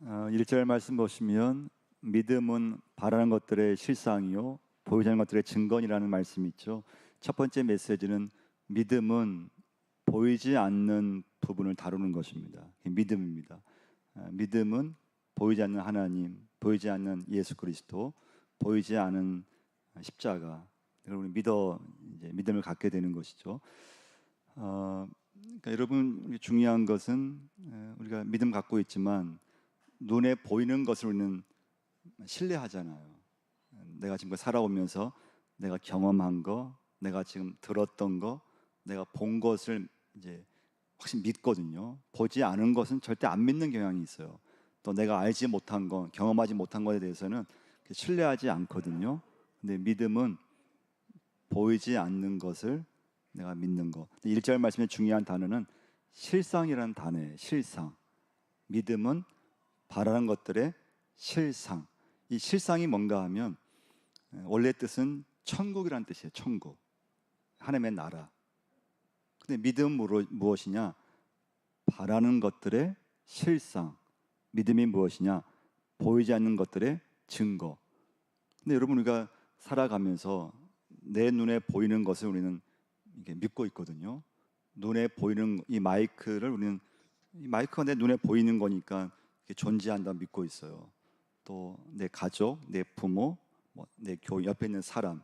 1절 말씀 보시면 믿음은 바라는 것들의 실상이요 보이지 않는 것들의 증거이라는 말씀이 있죠. 첫 번째 메시지는 믿음은 보이지 않는 부분을 다루는 것입니다. 믿음입니다. 믿음은 보이지 않는 하나님, 보이지 않는 예수 그리스도, 보이지 않은 십자가, 여러분이 이제 믿음을 갖게 되는 것이죠. 그러니까 여러분, 중요한 것은 우리가 믿음 갖고 있지만 눈에 보이는 것을 우리는 신뢰하잖아요. 내가 지금 살아오면서 내가 경험한 거, 내가 지금 들었던 거, 내가 본 것을 이제 확실히 믿거든요. 보지 않은 것은 절대 안 믿는 경향이 있어요. 또 내가 알지 못한 거, 경험하지 못한 것에 대해서는 신뢰하지 않거든요. 근데 믿음은 보이지 않는 것을 내가 믿는 거. 1절 말씀의 중요한 단어는 실상이라는 단어예요. 실상. 믿음은 바라는 것들의 실상. 이 실상이 뭔가 하면 원래 뜻은 천국이라는 뜻이에요. 천국, 하나님의 나라. 근데 믿음은 무엇이냐? 바라는 것들의 실상. 믿음이 무엇이냐? 보이지 않는 것들의 증거. 근데 여러분, 우리가 살아가면서 내 눈에 보이는 것을 우리는 이게 믿고 있거든요. 눈에 보이는 이 마이크를 우리는, 이 마이크가 내 눈에 보이는 거니까 존재한다 믿고 있어요. 또 내 가족, 내 부모, 내 옆에 있는 사람,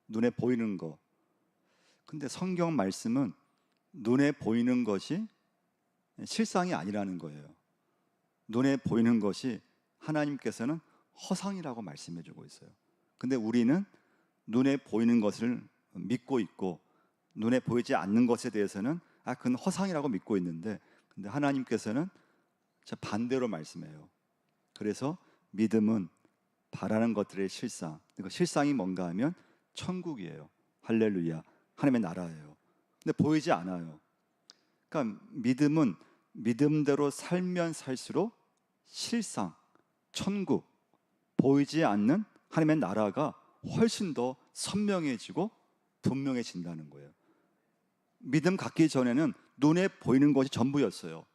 눈에 보이는 거. 근데 성경 말씀은 눈에 보이는 것이 실상이 아니라는 거예요. 눈에 보이는 것이 하나님께서는 허상이라고 말씀해 주고 있어요. 근데 우리는 눈에 보이는 것을 믿고 있고 눈에 보이지 않는 것에 대해서는 그건 허상이라고 믿고 있는데, 근데 하나님께서는 반대로 말씀해요. 그래서 믿음은 바라는 것들의 실상. 그 실상이 뭔가 하면 천국이에요. 할렐루야. 하나님의 나라예요. 근데 보이지 않아요. 그러니까 믿음은 믿음대로 살면 살수록 실상, 천국, 보이지 않는 하나님의 나라가 훨씬 더 선명해지고 분명해진다는 거예요. 믿음 갖기 전에는 눈에 보이는 것이 전부였어요.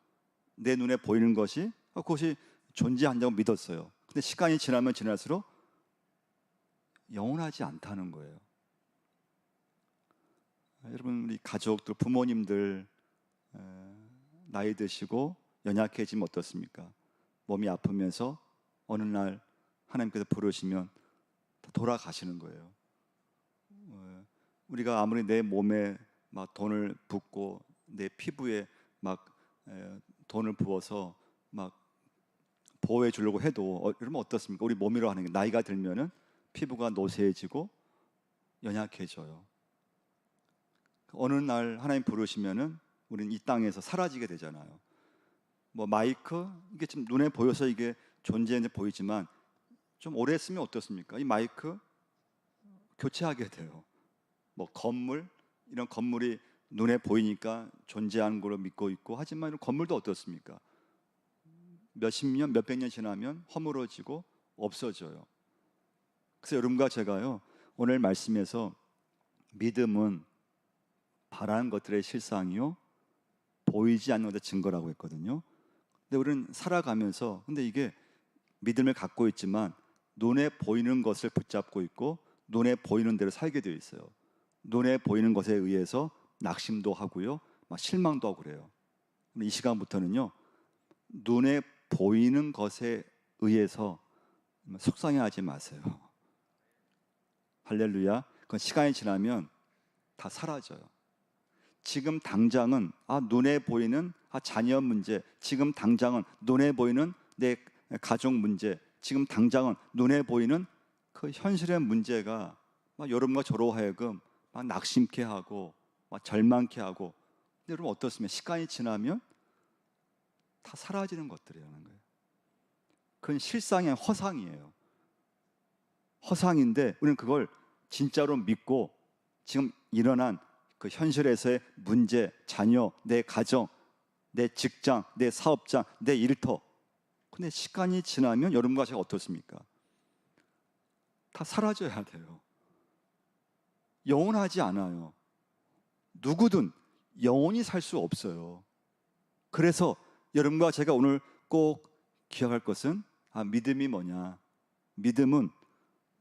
내 눈에 보이는 것이 그것이 존재한다고 믿었어요. 근데 시간이 지나면 지날수록 영원하지 않다는 거예요. 여러분, 우리 가족들, 부모님들 나이 드시고 연약해지면 어떻습니까? 몸이 아프면서 어느 날 하나님께서 부르시면 돌아가시는 거예요. 우리가 아무리 내 몸에 막 돈을 붓고 내 피부에 막 돈을 부어서 막 보호해 주려고 해도 여러분 어떻습니까? 우리 몸이라고 하는 게 나이가 들면은 피부가 노쇠해지고 연약해져요. 어느 날 하나님 부르시면은 우리는 이 땅에서 사라지게 되잖아요. 마이크, 이게 지금 눈에 보여서 이게 존재하는데 보이지만 좀 오래 쓰면 어떻습니까? 이 마이크 교체하게 돼요. 건물, 이런 건물이 눈에 보이니까 존재하는 걸로 믿고 있고, 하지만 이런 건물도 어떻습니까? 몇십 년, 몇백 년 지나면 허물어지고 없어져요. 그래서 여러분과 제가요, 오늘 말씀에서 믿음은 바라는 것들의 실상이요 보이지 않는 것의 증거라고 했거든요. 근데 우리는 살아가면서 근데 이게 믿음을 갖고 있지만 눈에 보이는 것을 붙잡고 있고 눈에 보이는 대로 살게 되어 있어요. 눈에 보이는 것에 의해서 낙심도 하고요, 막 실망도 하고 그래요. 이 시간부터는요, 눈에 보이는 것에 의해서 속상해하지 마세요. 할렐루야. 그건 시간이 지나면 다 사라져요. 지금 당장은 눈에 보이는 자녀 문제, 지금 당장은 눈에 보이는 내 가족 문제, 지금 당장은 눈에 보이는 그 현실의 문제가 여러분과 저로 하여금 낙심케 하고 절망케 하고, 근데 여러분 어떻습니까? 시간이 지나면 다 사라지는 것들이라는 거예요. 그건 실상이 아니라 허상이에요. 허상인데 우리는 그걸 진짜로 믿고 지금 일어난 그 현실에서의 문제, 자녀, 내 가정, 내 직장, 내 사업장, 내 일터, 근데 시간이 지나면 여러분과 제가 어떻습니까? 다 사라져야 돼요. 영원하지 않아요. 누구든 영원히 살 수 없어요. 그래서 여러분과 제가 오늘 꼭 기억할 것은 믿음이 뭐냐? 믿음은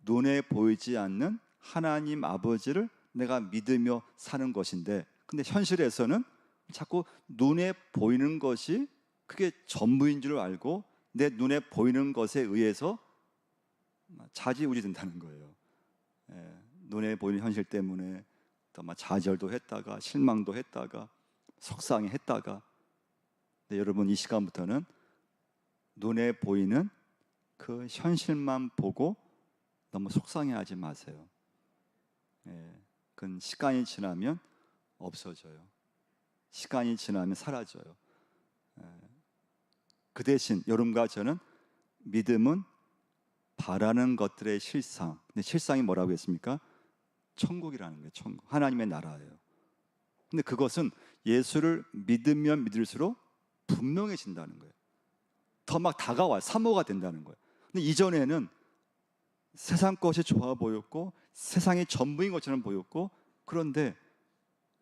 눈에 보이지 않는 하나님 아버지를 내가 믿으며 사는 것인데, 근데 현실에서는 자꾸 눈에 보이는 것이 그게 전부인 줄 알고 내 눈에 보이는 것에 의해서 좌지우지된다는 거예요. 눈에 보이는 현실 때문에 또 좌절도 했다가 실망도 했다가 속상해했다가. 근데 여러분, 이 시간부터는 눈에 보이는 그 현실만 보고 너무 속상해하지 마세요. 그건 시간이 지나면 없어져요. 시간이 지나면 사라져요. 그 대신 여러분과 저는 믿음은 바라는 것들의 실상. 근데 실상이 뭐라고 했습니까? 천국이라는 거예요. 천국. 하나님의 나라예요. 근데 그것은 예수를 믿으면 믿을수록 분명해진다는 거예요. 더 막 다가와요. 사모가 된다는 거예요. 근데 이전에는 세상 것이 좋아 보였고 세상이 전부인 것처럼 보였고, 그런데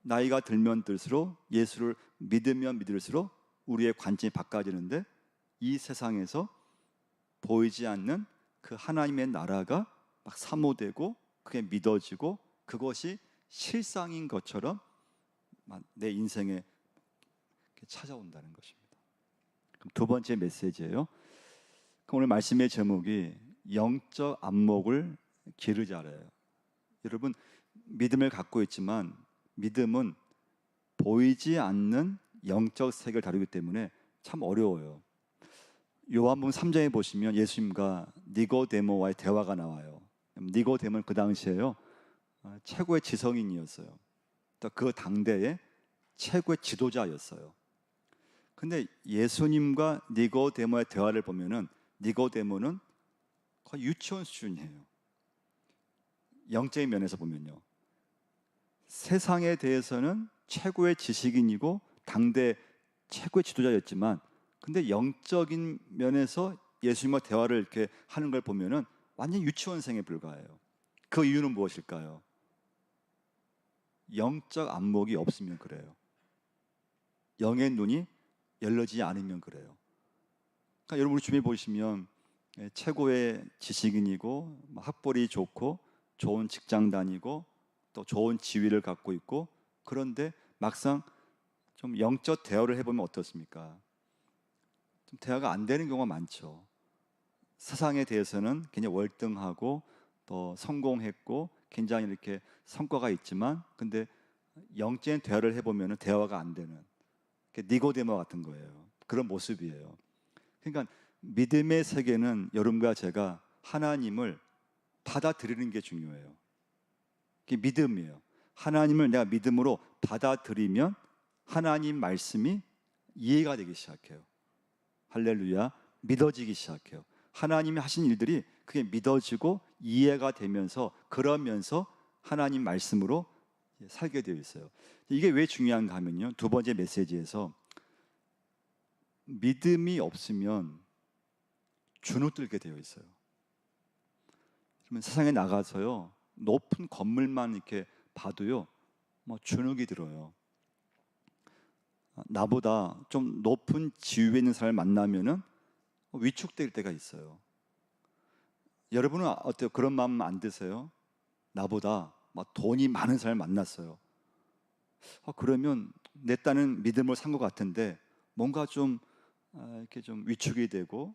나이가 들면 들수록 예수를 믿으면 믿을수록 우리의 관점이 바꿔지는데, 이 세상에서 보이지 않는 그 하나님의 나라가 막 사모되고 그게 믿어지고 그것이 실상인 것처럼 내 인생에 찾아온다는 것입니다. 그럼 두 번째 메시지예요. 오늘 말씀의 제목이 영적 안목을 기르자래요. 여러분, 믿음을 갖고 있지만 믿음은 보이지 않는 영적 세계를 다루기 때문에 참 어려워요. 요한복음 3장에 보시면 예수님과 니고데모와의 대화가 나와요. 니고데모는 그 당시에요, 최고의 지성인이었어요. 또 그 당대의 최고의 지도자였어요. 근데 예수님과 니고데모의 대화를 보면은 니고데모는 거의 유치원 수준이에요. 영적인 면에서 보면요, 세상에 대해서는 최고의 지식인이고 당대 최고의 지도자였지만, 근데 영적인 면에서 예수님과 대화를 이렇게 하는 걸 보면은 완전 유치원생에 불과해요. 그 이유는 무엇일까요? 영적 안목이 없으면 그래요. 영의 눈이 열려지지 않으면 그래요. 그러니까 여러분, 우리 주변에 보시면 최고의 지식인이고 학벌이 좋고 좋은 직장 다니고 또 좋은 지위를 갖고 있고, 그런데 막상 좀 영적 대화를 해보면 어떻습니까? 좀 대화가 안 되는 경우가 많죠. 세상에 대해서는 굉장히 월등하고 또 성공했고 굉장히 이렇게 성과가 있지만, 근데 영적인 대화를 해보면 대화가 안 되는 니고데모 같은 거예요. 그런 모습이에요. 그러니까 믿음의 세계는 여러분과 제가 하나님을 받아들이는 게 중요해요. 그게 믿음이에요. 하나님을 내가 믿음으로 받아들이면 하나님 말씀이 이해가 되기 시작해요. 할렐루야. 믿어지기 시작해요. 하나님이 하신 일들이 그게 믿어지고 이해가 되면서, 그러면서 하나님 말씀으로 살게 되어 있어요. 이게 왜 중요한가 하면요, 두 번째 메시지에서 믿음이 없으면 주눅들게 되어 있어요. 그러면 세상에 나가서요, 높은 건물만 이렇게 봐도요, 주눅이 들어요. 나보다 좀 높은 지위에 있는 사람을 만나면은 위축될 때가 있어요. 여러분은 어때요? 그런 마음 안 드세요? 나보다 돈이 많은 사람을 만났어요. 그러면 내 딴은 믿음을 산 것 같은데 뭔가 좀 이렇게 좀 위축이 되고,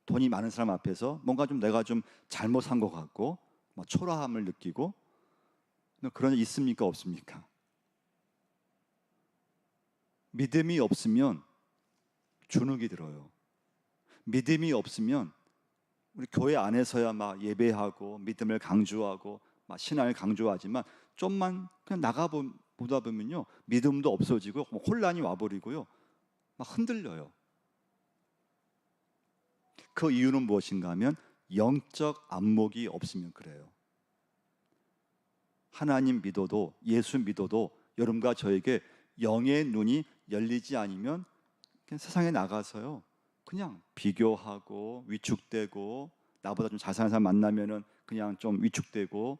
돈이 많은 사람 앞에서 뭔가 좀 내가 좀 잘못 산 것 같고 초라함을 느끼고, 그런 일 있습니까? 없습니까? 믿음이 없으면 주눅이 들어요. 믿음이 없으면 우리 교회 안에서야 막 예배하고 믿음을 강조하고 막 신앙을 강조하지만, 좀만 그냥 나가보다 보면요, 믿음도 없어지고 혼란이 와버리고요, 막 흔들려요. 그 이유는 무엇인가 하면 영적 안목이 없으면 그래요. 하나님 믿어도, 예수 믿어도 여러분과 저에게 영의 눈이 열리지 않으면 그냥 세상에 나가서요, 그냥 비교하고 위축되고, 나보다 좀 잘 사는 사람 만나면은 그냥 좀 위축되고.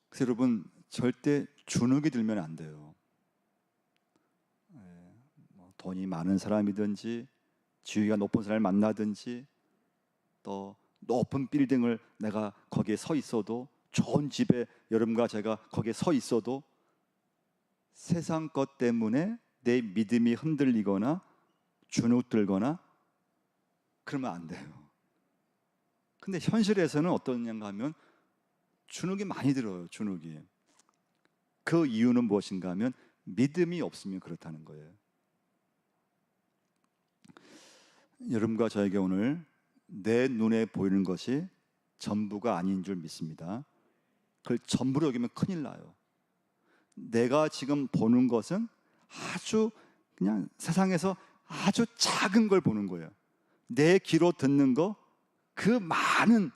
그래서 여러분, 절대 주눅이 들면 안 돼요. 돈이 많은 사람이든지 지위가 높은 사람을 만나든지 또 높은 빌딩을 내가 거기에 서 있어도, 좋은 집에 여러분과 제가 거기에 서 있어도 세상 것 때문에 내 믿음이 흔들리거나 주눅들거나 그러면 안 돼요. 근데 현실에서는 어떠냐가 하면 주눅이 많이 들어요. 주눅이. 그 이유는 무엇인가 하면 믿음이 없으면 그렇다는 거예요. 여러분과 저에게 오늘 내 눈에 보이는 것이 전부가 아닌 줄 믿습니다. 그걸 전부로 여기면 큰일 나요. 내가 지금 보는 것은 아주 그냥 세상에서 아주 작은 걸 보는 거예요. 내 귀로 듣는 거, 그 많은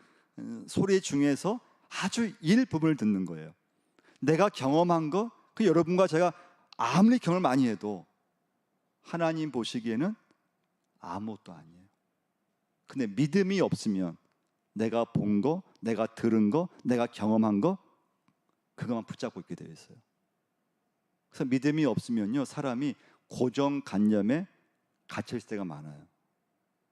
소리 중에서 아주 일부분을 듣는 거예요. 내가 경험한 거, 그 여러분과 제가 아무리 경험을 많이 해도 하나님 보시기에는 아무것도 아니에요. 근데 믿음이 없으면 내가 본 거, 내가 들은 거, 내가 경험한 거, 그것만 붙잡고 있게 되어 있어요. 그래서 믿음이 없으면요, 사람이 고정관념에 갇혀 있을 때가 많아요.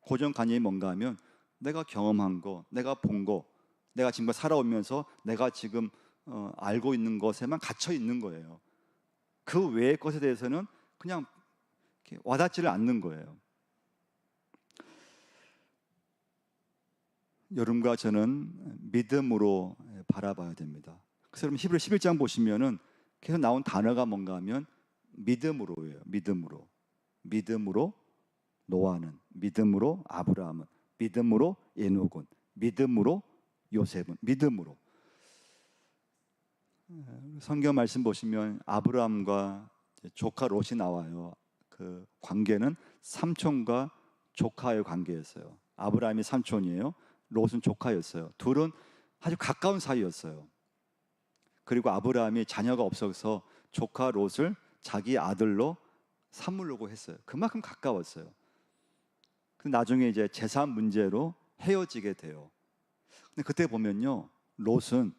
고정관념이 뭔가 하면 내가 경험한 거, 내가 본 거, 내가 지금 살아오면서 내가 지금 알고 있는 것에만 갇혀 있는 거예요. 그 외의 것에 대해서는 그냥 와닿지를 않는 거예요. 여러분과 저는 믿음으로 바라봐야 됩니다. 그래서 여러분 히브리 11장 보시면은 계속 나온 단어가 뭔가 하면 믿음으로예요. 믿음으로. 믿음으로 노아는, 믿음으로 아브라함은, 믿음으로 에녹은, 믿음으로 요셉은, 믿음으로. 성경 말씀 보시면 아브라함과 조카 롯이 나와요. 그 관계는 삼촌과 조카의 관계였어요. 아브라함이 삼촌이에요. 롯은 조카였어요. 둘은 아주 가까운 사이였어요. 그리고 아브라함이 자녀가 없어서 조카 롯을 자기 아들로 삼으려고 했어요. 그만큼 가까웠어요. 근데 나중에 이제 재산 문제로 헤어지게 돼요. 근데 그때 보면요, 롯은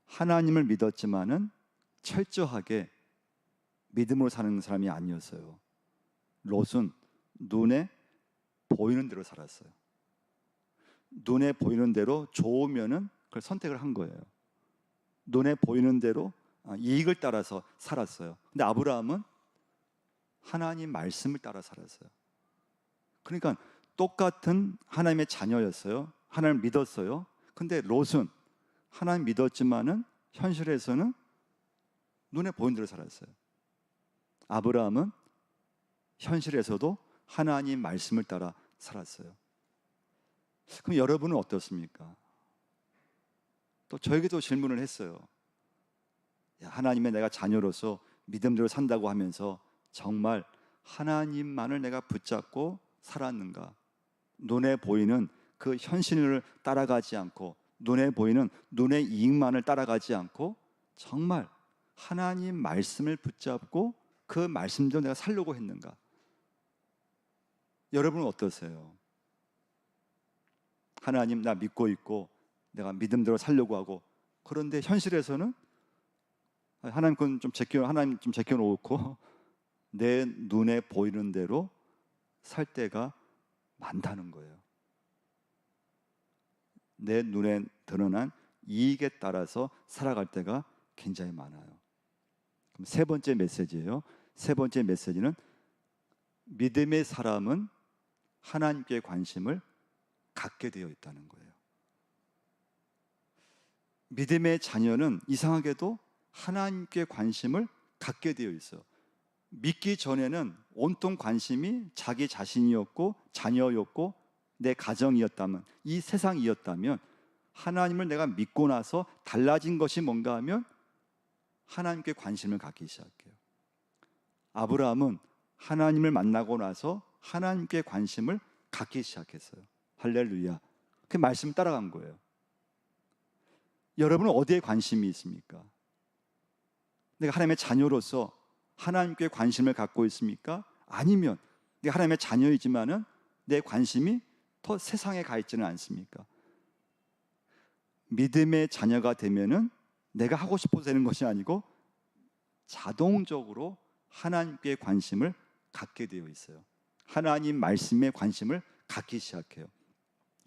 하나님을 믿었지만은 철저하게 믿음으로 사는 사람이 아니었어요. 롯은 눈에 보이는 대로 살았어요. 눈에 보이는 대로 좋으면은 그걸 선택을 한 거예요. 눈에 보이는 대로 이익을 따라서 살았어요. 근데 아브라함은 하나님 말씀을 따라 살았어요. 그러니까 똑같은 하나님의 자녀였어요. 하나님을 믿었어요. 근데 롯은 하나님 믿었지만은 현실에서는 눈에 보이는 대로 살았어요. 아브라함은 현실에서도 하나님 말씀을 따라 살았어요. 그럼 여러분은 어떻습니까? 또 저에게도 질문을 했어요. 하나님의 내가 자녀로서 믿음대로 산다고 하면서 정말 하나님만을 내가 붙잡고 살았는가? 눈에 보이는 그 현실을 따라가지 않고, 눈에 보이는 눈의 이익만을 따라가지 않고 정말 하나님 말씀을 붙잡고 그 말씀대로 내가 살려고 했는가? 여러분은 어떠세요? 하나님 나 믿고 있고 내가 믿음대로 살려고 하고, 그런데 현실에서는 하나님 건 좀 하나님 좀 제껴놓고 내 눈에 보이는 대로 살 때가 많다는 거예요. 내 눈에 드러난 이익에 따라서 살아갈 때가 굉장히 많아요. 그럼 세 번째 메시지예요. 세 번째 메시지는 믿음의 사람은 하나님께 관심을 갖게 되어 있다는 거예요. 믿음의 자녀는 이상하게도 하나님께 관심을 갖게 되어 있어요. 믿기 전에는 온통 관심이 자기 자신이었고 자녀였고 내 가정이었다면, 이 세상이었다면, 하나님을 내가 믿고 나서 달라진 것이 뭔가 하면 하나님께 관심을 갖기 시작해요. 아브라함은 하나님을 만나고 나서 하나님께 관심을 갖기 시작했어요. 할렐루야. 그 말씀을 따라간 거예요. 여러분은 어디에 관심이 있습니까? 내가 하나님의 자녀로서 하나님께 관심을 갖고 있습니까? 아니면 내가 하나님의 자녀이지만은 내 관심이 더 세상에 가 있지는 않습니까? 믿음의 자녀가 되면은 내가 하고 싶어서 되는 것이 아니고 자동적으로 하나님께 관심을 갖게 되어 있어요. 하나님 말씀에 관심을 갖기 시작해요.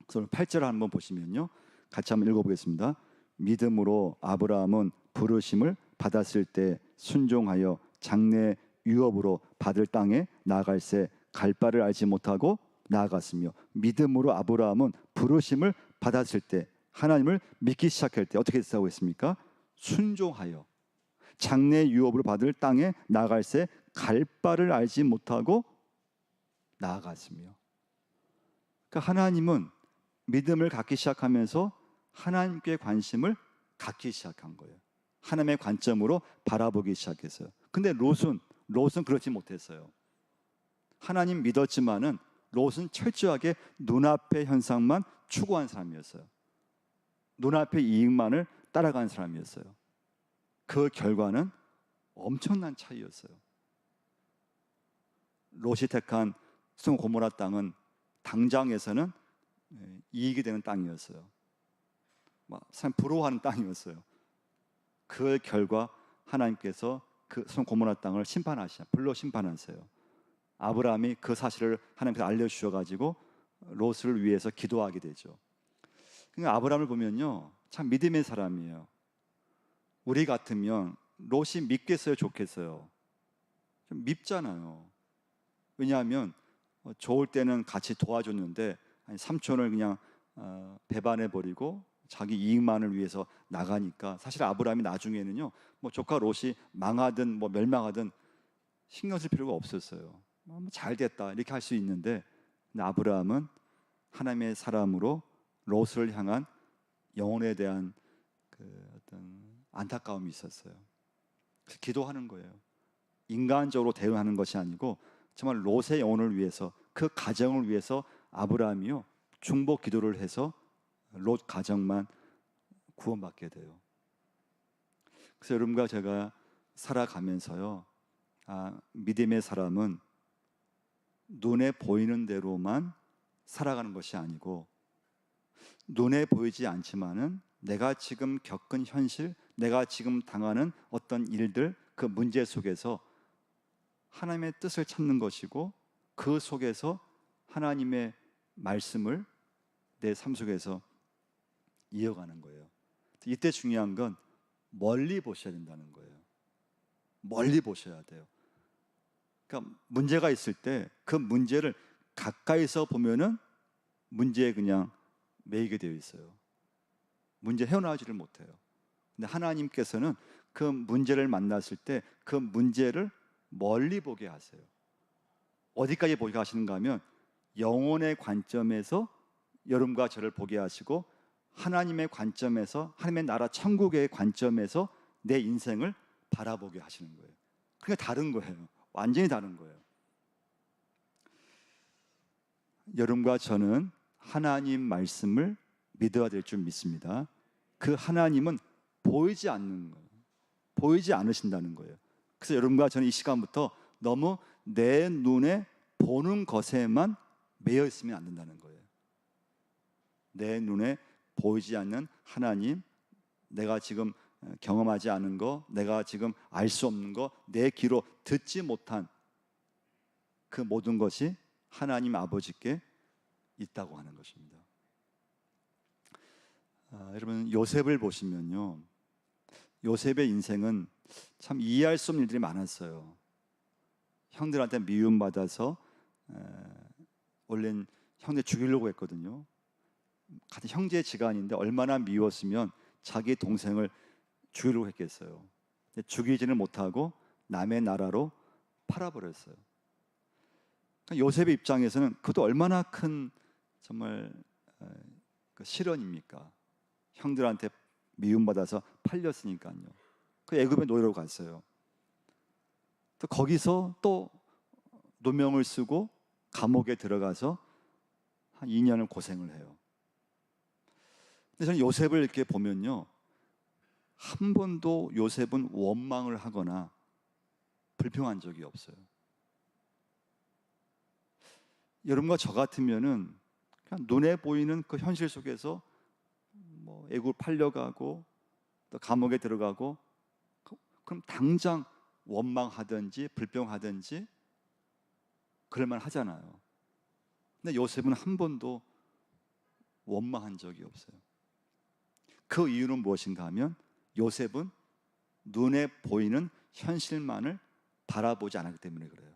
그래서 오늘 8절 한번 보시면요, 같이 한번 읽어보겠습니다. 믿음으로 아브라함은 부르심을 받았을 때 순종하여 장래 유업으로 받을 땅에 나아갈새 갈 바를 알지 못하고 나아갔으며, 믿음으로 아브라함은 부르심을 받았을 때, 하나님을 믿기 시작할 때 어떻게 됐다고 했습니까? 순종하여 장래 유업으로 받을 땅에 나아갈새 갈 바를 알지 못하고 나아갔으며. 그러니까 하나님은 믿음을 갖기 시작하면서 하나님께 관심을 갖기 시작한 거예요. 하나님의 관점으로 바라보기 시작했어요. 근데 롯은 그렇지 못했어요. 하나님 믿었지만은 롯은 철저하게 눈앞의 현상만 추구한 사람이었어요. 눈앞의 이익만을 따라간 사람이었어요. 그 결과는 엄청난 차이였어요. 롯이 택한 소돔 고모라 땅은 당장에서는 이익이 되는 땅이었어요. 참 부러워하는 땅이었어요. 그 결과 하나님께서 그 소돔 고모라 땅을 불로 심판하세요. 아브라함이 그 사실을 하나님께서 알려주셔가지고 롯을 위해서 기도하게 되죠. 그러니까 아브라함을 보면요, 참 믿음의 사람이에요. 우리 같으면 롯이 믿겠어요, 좋겠어요? 좀 밉잖아요. 왜냐하면 좋을 때는 같이 도와줬는데 삼촌을 그냥 배반해버리고 자기 이익만을 위해서 나가니까, 사실 아브라함이 나중에는요, 조카 롯이 망하든 멸망하든 신경 쓸 필요가 없었어요. 잘 됐다 이렇게 할 수 있는데, 근데 아브라함은 하나님의 사람으로 롯을 향한 영혼에 대한 그 어떤 안타까움이 있었어요. 그래서 기도하는 거예요. 인간적으로 대응하는 것이 아니고 정말 롯의 영혼을 위해서, 그 가정을 위해서 아브라함이요, 중보 기도를 해서 롯 가정만 구원받게 돼요. 그래서 여러분과 제가 살아가면서요, 믿음의 사람은 눈에 보이는 대로만 살아가는 것이 아니고, 눈에 보이지 않지만은 내가 지금 겪은 현실, 내가 지금 당하는 어떤 일들, 그 문제 속에서 하나님의 뜻을 찾는 것이고, 그 속에서 하나님의 말씀을 내 삶 속에서 이어가는 거예요. 이때 중요한 건 멀리 보셔야 된다는 거예요. 멀리 보셔야 돼요. 그러니까 문제가 있을 때 그 문제를 가까이서 보면은 문제에 그냥 매이게 되어 있어요. 문제 헤어나오지를 못해요. 근데 하나님께서는 그 문제를 만났을 때 그 문제를 멀리 보게 하세요. 어디까지 보게 하시는가 하면 영혼의 관점에서 여러분과 저를 보게 하시고, 하나님의 관점에서, 하나님의 나라 천국의 관점에서 내 인생을 바라보게 하시는 거예요. 그게 다른 거예요. 완전히 다른 거예요. 여러분과 저는 하나님 말씀을 믿어야 될 줄 믿습니다. 그 하나님은 보이지 않는 거예요. 보이지 않으신다는 거예요. 그래서 여러분과 저는 이 시간부터 너무 내 눈에 보는 것에만 매여 있으면 안 된다는 거예요. 내 눈에 보이지 않는 하나님, 내가 지금 경험하지 않은 거, 내가 지금 알 수 없는 거, 내 귀로 듣지 못한 그 모든 것이 하나님 아버지께 있다고 하는 것입니다. 여러분, 요셉을 보시면요, 요셉의 인생은 참 이해할 수 없는 일들이 많았어요. 형들한테 미움받아서 원래는 형제 죽이려고 했거든요. 같은 형제 지간인데 얼마나 미웠으면 자기 동생을 죽이려고 했겠어요. 죽이지는 못하고 남의 나라로 팔아버렸어요. 그러니까 요셉의 입장에서는 그것도 얼마나 큰 정말 실언입니까? 형들한테 미움받아서 팔렸으니까요. 그 애굽의 노예로 갔어요. 또 거기서 또 누명을 쓰고 감옥에 들어가서 한 2년을 고생을 해요. 근데 저는 요셉을 이렇게 보면요, 한 번도 요셉은 원망을 하거나 불평한 적이 없어요. 여러분과 저 같으면은 그냥 눈에 보이는 그 현실 속에서 애굽 팔려가고 또 감옥에 들어가고, 그럼 당장 원망하든지 불평하든지 그럴만 하잖아요. 근데 요셉은 한 번도 원망한 적이 없어요. 그 이유는 무엇인가 하면 요셉은 눈에 보이는 현실만을 바라보지 않았기 때문에 그래요.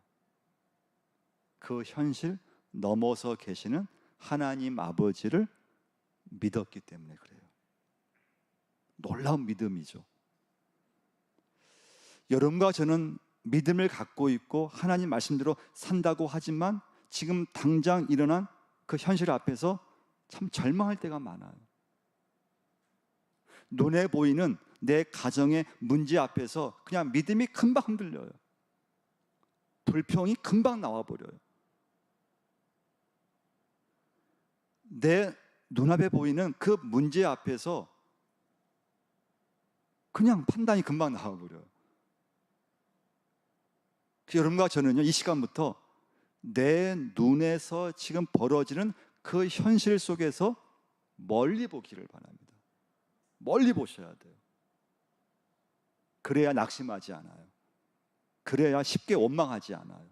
그 현실 넘어서 계시는 하나님 아버지를 믿었기 때문에 그래요. 놀라운 믿음이죠. 여러분과 저는 믿음을 갖고 있고 하나님 말씀대로 산다고 하지만 지금 당장 일어난 그 현실 앞에서 참 절망할 때가 많아요. 눈에 보이는 내 가정의 문제 앞에서 그냥 믿음이 금방 흔들려요. 불평이 금방 나와버려요. 내 눈앞에 보이는 그 문제 앞에서 그냥 판단이 금방 나와버려요. 여러분과 저는요, 이 시간부터 내 눈에서 지금 벌어지는 그 현실 속에서 멀리 보기를 바랍니다. 멀리 보셔야 돼요. 그래야 낙심하지 않아요. 그래야 쉽게 원망하지 않아요.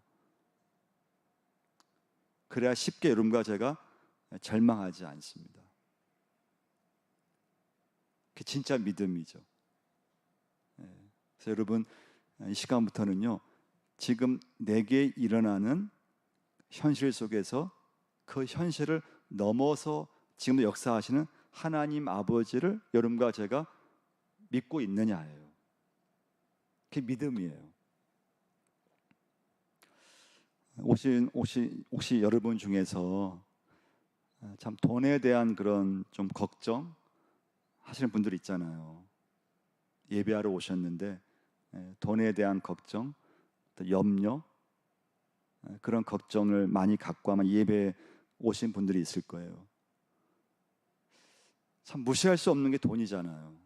그래야 쉽게 여러분과 제가 절망하지 않습니다. 그게 진짜 믿음이죠. 그래서 여러분, 이 시간부터는요, 지금 내게 일어나는 현실 속에서 그 현실을 넘어서 지금도 역사하시는 하나님 아버지를 여러분과 제가 믿고 있느냐예요. 그게 믿음이에요. 혹시 여러분 중에서 참 돈에 대한 그런 좀 걱정 하시는 분들 있잖아요. 예배하러 오셨는데 돈에 대한 걱정, 또 염려, 그런 걱정을 많이 갖고 아마 예배에 오신 분들이 있을 거예요. 참 무시할 수 없는 게 돈이잖아요.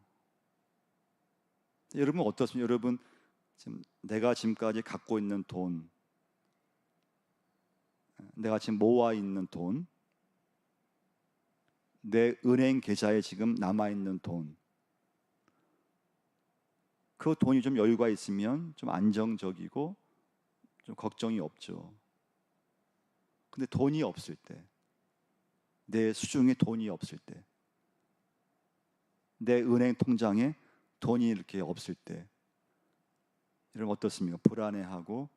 여러분 어떻습니까? 여러분 지금 내가 지금까지 갖고 있는 돈, 내가 지금 모아 있는 돈, 내 은행 계좌에 지금 남아 있는 돈, 그 돈이 좀 여유가 있으면 좀 안정적이고 좀 걱정이 없죠. 근데 돈이 없을 때, 내 수중에 돈이 없을 때, 내 은행 통장에 돈이 이렇게 없을 때, 여러분 어떻습니까? 불안해하고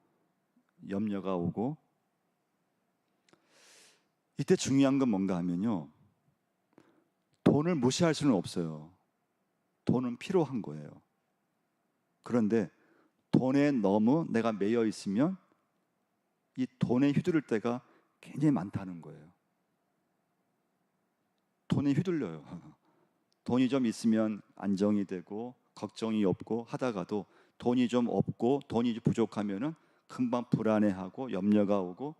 염려가 오고. 이때 중요한 건 뭔가 하면요, 돈을 무시할 수는 없어요. 돈은 필요한 거예요. 그런데 돈에 너무 내가 매여 있으면 이 돈에 휘두를 때가 굉장히 많다는 거예요. 돈에 휘둘려요. 돈이 좀 있으면 안정이 되고 걱정이 없고 하다가도 돈이 좀 없고 돈이 부족하면은 금방 불안해하고 염려가 오고.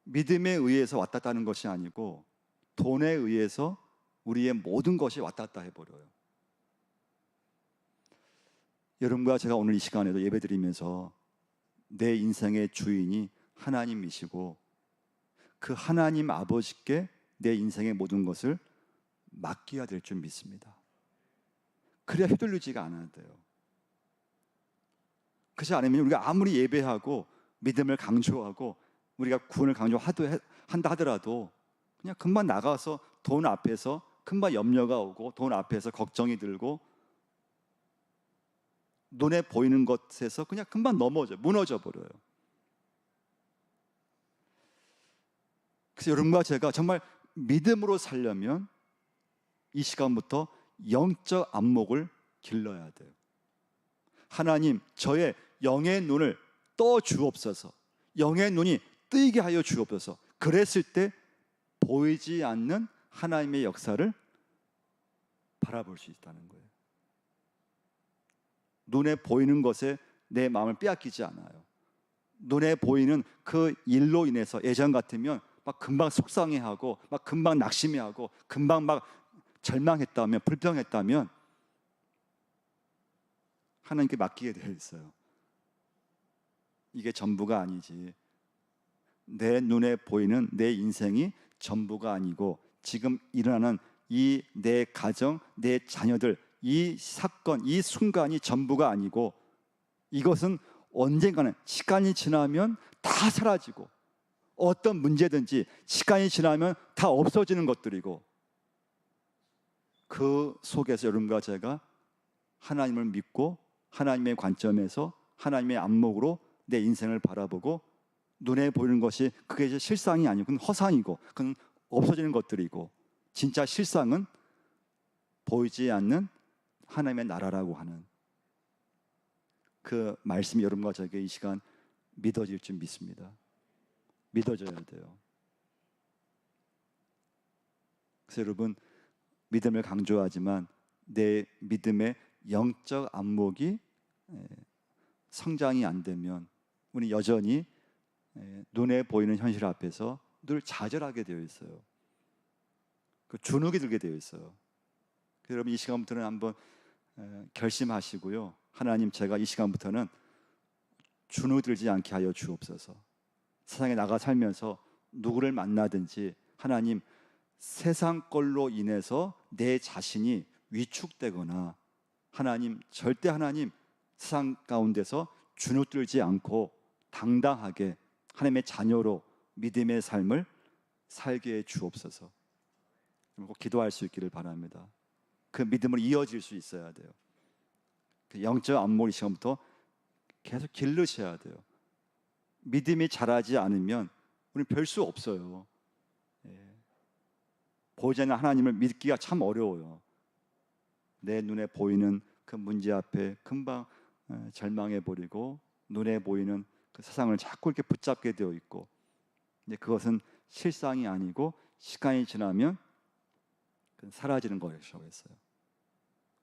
믿음에 의해서 왔다 갔다 하는 것이 아니고 돈에 의해서 우리의 모든 것이 왔다 갔다 해버려요. 여러분과 제가 오늘 이 시간에도 예배드리면서 내 인생의 주인이 하나님이시고 그 하나님 아버지께 내 인생의 모든 것을 맡겨야 될 줄 믿습니다. 그래야 휘둘리지가 않아야 돼요. 그렇지 않으면 우리가 아무리 예배하고 믿음을 강조하고 우리가 구원을 강조한다 하더라도 그냥 금방 나가서 돈 앞에서 금방 염려가 오고 돈 앞에서 걱정이 들고 눈에 보이는 것에서 그냥 금방 무너져 버려요. 그래서 여러분과 제가 정말 믿음으로 살려면 이 시간부터 영적 안목을 길러야 돼요. 하나님, 저의 영의 눈을 떠 주옵소서. 영의 눈이 뜨이게 하여 주옵소서. 그랬을 때 보이지 않는 하나님의 역사를 바라볼 수 있다는 거예요. 눈에 보이는 것에 내 마음을 빼앗기지 않아요. 눈에 보이는 그 일로 인해서 예전 같으면 막 금방 속상해하고 막 금방 낙심해하고 금방 막 절망했다면 불평했다면 하나님께 맡기게 되어 있어요. 이게 전부가 아니지. 내 눈에 보이는 내 인생이 전부가 아니고 지금 일어나는 이 내 가정, 내 자녀들, 이 사건, 이 순간이 전부가 아니고 이것은 언젠가는 시간이 지나면 다 사라지고, 어떤 문제든지 시간이 지나면 다 없어지는 것들이고, 그 속에서 여러분과 제가 하나님을 믿고 하나님의 관점에서 하나님의 안목으로 내 인생을 바라보고, 눈에 보이는 것이 그게 이제 실상이 아니고 그건 허상이고 그건 없어지는 것들이고, 진짜 실상은 보이지 않는 하나님의 나라라고 하는 그 말씀이 여러분과 저에게 이 시간 믿어질 줄 믿습니다. 믿어져야 돼요. 그래서 여러분, 믿음을 강조하지만 내 믿음의 영적 안목이 성장이 안 되면 우리 여전히 눈에 보이는 현실 앞에서 늘 좌절하게 되어 있어요. 그 주눅이 들게 되어 있어요. 그래서 여러분, 이 시간부터는 한번 결심하시고요. 하나님, 제가 이 시간부터는 주눅 들지 않게 하여 주옵소서. 세상에 나가 살면서 누구를 만나든지 하나님, 세상 걸로 인해서 내 자신이 위축되거나 하나님, 절대 하나님 세상 가운데서 주눅 들지 않고 당당하게 하나님의 자녀로 믿음의 삶을 살게 해 주옵소서. 꼭 기도할 수 있기를 바랍니다. 그 믿음으로 이어질 수 있어야 돼요. 그 영적 안목을 이 시간부터 계속 기르셔야 돼요. 믿음이 자라지 않으면 우리는 별 수 없어요. 보이지 않는 하나님을 믿기가 참 어려워요. 내 눈에 보이는 그 문제 앞에 금방 절망해버리고, 눈에 보이는 그 세상을 자꾸 이렇게 붙잡게 되어 있고, 근데 그것은 실상이 아니고 시간이 지나면 사라지는 것이라고 했어요.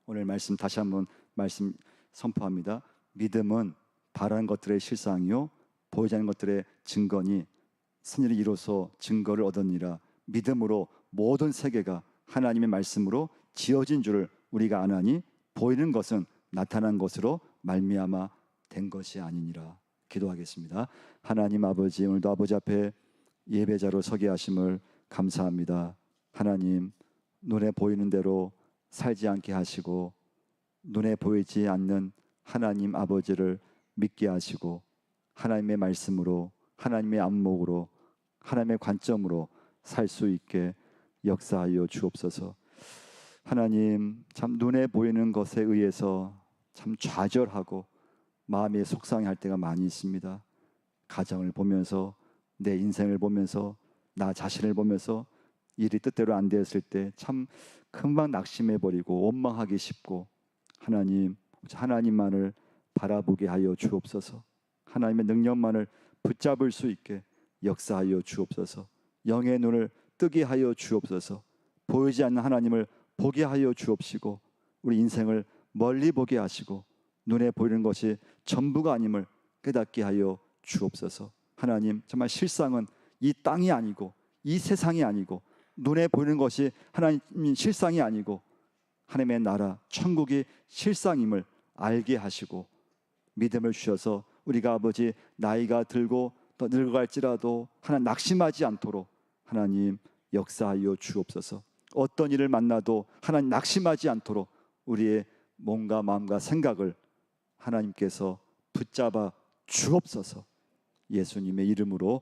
오늘 말씀 다시 한번 말씀 선포합니다. 믿음은 바라는 것들의 실상이요 보이지 않는 것들의 증거니 선일을 이로써 증거를 얻었니라. 믿음으로 모든 세계가 하나님의 말씀으로 지어진 줄을 우리가 아나니 보이는 것은 나타난 것으로 말미암아 된 것이 아니니라. 기도하겠습니다. 하나님 아버지, 오늘도 아버지 앞에 예배자로 서게 하심을 감사합니다. 하나님, 눈에 보이는 대로 살지 않게 하시고 눈에 보이지 않는 하나님 아버지를 믿게 하시고 하나님의 말씀으로, 하나님의 안목으로, 하나님의 관점으로 살 수 있게 역사하여 주옵소서. 하나님, 참 눈에 보이는 것에 의해서 참 좌절하고 마음이 속상해할 때가 많이 있습니다. 가정을 보면서, 내 인생을 보면서, 나 자신을 보면서 일이 뜻대로 안 되었을 때 참 금방 낙심해버리고 원망하기 쉽고, 하나님, 하나님만을 바라보게 하여 주옵소서. 하나님의 능력만을 붙잡을 수 있게 역사하여 주옵소서. 영의 눈을 뜨게 하여 주옵소서. 보이지 않는 하나님을 보게 하여 주옵시고 우리 인생을 멀리 보게 하시고 눈에 보이는 것이 전부가 아님을 깨닫게 하여 주옵소서. 하나님, 정말 실상은 이 땅이 아니고 이 세상이 아니고 눈에 보이는 것이 하나님 실상이 아니고 하나님의 나라 천국이 실상임을 알게 하시고 믿음을 주셔서 우리가 아버지 나이가 들고 더 늙어갈지라도 하나님 낙심하지 않도록 하나님 역사하여 주옵소서. 어떤 일을 만나도 하나님 낙심하지 않도록 우리의 몸과 마음과 생각을 하나님께서 붙잡아 주옵소서. 예수님의 이름으로